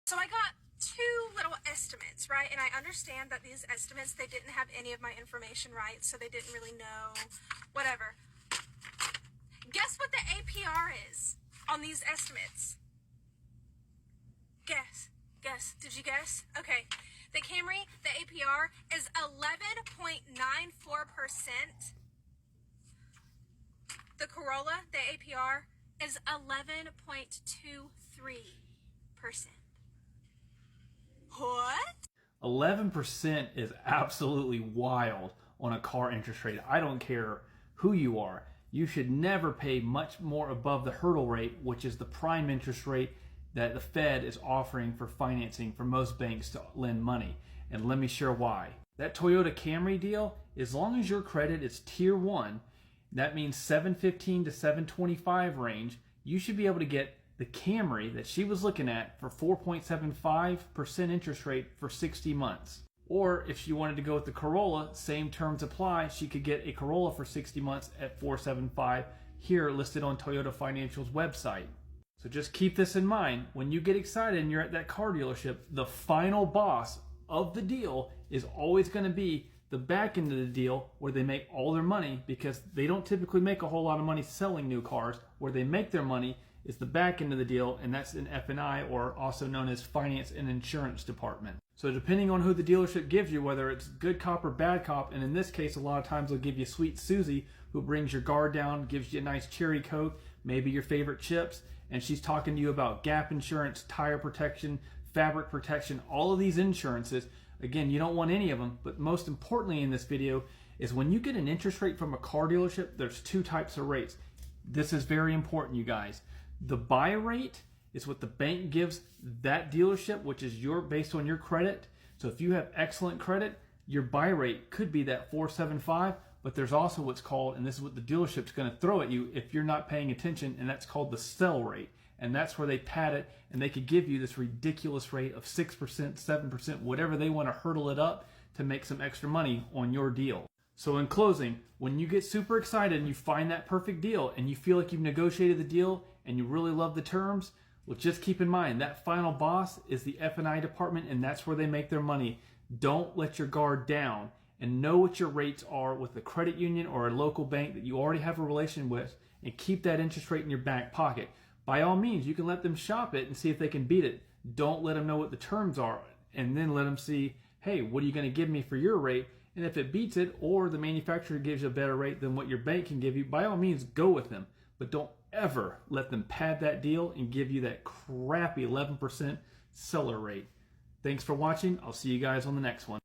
So I got two little estimates, right? And I understand that these estimates, they didn't have any of my information right, so they didn't really know, whatever. Guess what the APR is on these estimates? Guess. Did you guess? Okay. The Camry, the APR is 11.94%. The Corolla, the APR is 11.23%. What? 11% is absolutely wild on a car interest rate. I don't care who you are. You should never pay much more above the hurdle rate, which is the prime interest rate that the Fed is offering for financing for most banks to lend money. And let me share why. That Toyota Camry deal, as long as your credit is tier 1, that means 715 to 725 range, you should be able to get the Camry that she was looking at for 4.75% interest rate for 60 months. Or if she wanted to go with the Corolla, same terms apply, she could get a Corolla for 60 months at 4.75 here listed on Toyota Financial's website. So just keep this in mind. When you get excited and you're at that car dealership, the final boss of the deal is always going to be the back end of the deal where they make all their money, because they don't typically make a whole lot of money selling new cars. Where they make their money is the back end of the deal, and that's in F&I, or also known as finance and insurance department. So depending on who the dealership gives you, whether it's good cop or bad cop, and in this case a lot of times they'll give you Sweet Susie, who brings your guard down, gives you a nice cherry coke, maybe your favorite chips, and she's talking to you about gap insurance, tire protection, fabric protection, all of these insurances. Again, you don't want any of them, but most importantly in this video is when you get an interest rate from a car dealership, there's two types of rates. This is very important, you guys. The buy rate is what the bank gives that dealership, which is based on your credit. So if you have excellent credit, your buy rate could be that 4.75, but there's also what's called, and this is what the dealership's going to throw at you if you're not paying attention, and that's called the sell rate. And that's where they pad it, and they could give you this ridiculous rate of 6%, 7%, whatever they want to hurdle it up to make some extra money on your deal. So in closing, when you get super excited and you find that perfect deal and you feel like you've negotiated the deal and you really love the terms, well, just keep in mind that final boss is the F&I department, and that's where they make their money. Don't let your guard down, and know what your rates are with a credit union or a local bank that you already have a relation with, and keep that interest rate in your back pocket. By all means, you can let them shop it and see if they can beat it. Don't let them know what the terms are, and then let them see, hey, what are you going to give me for your rate? And if it beats it, or the manufacturer gives you a better rate than what your bank can give you, by all means, go with them. But don't ever let them pad that deal and give you that crappy 11% seller rate. Thanks for watching. I'll see you guys on the next one.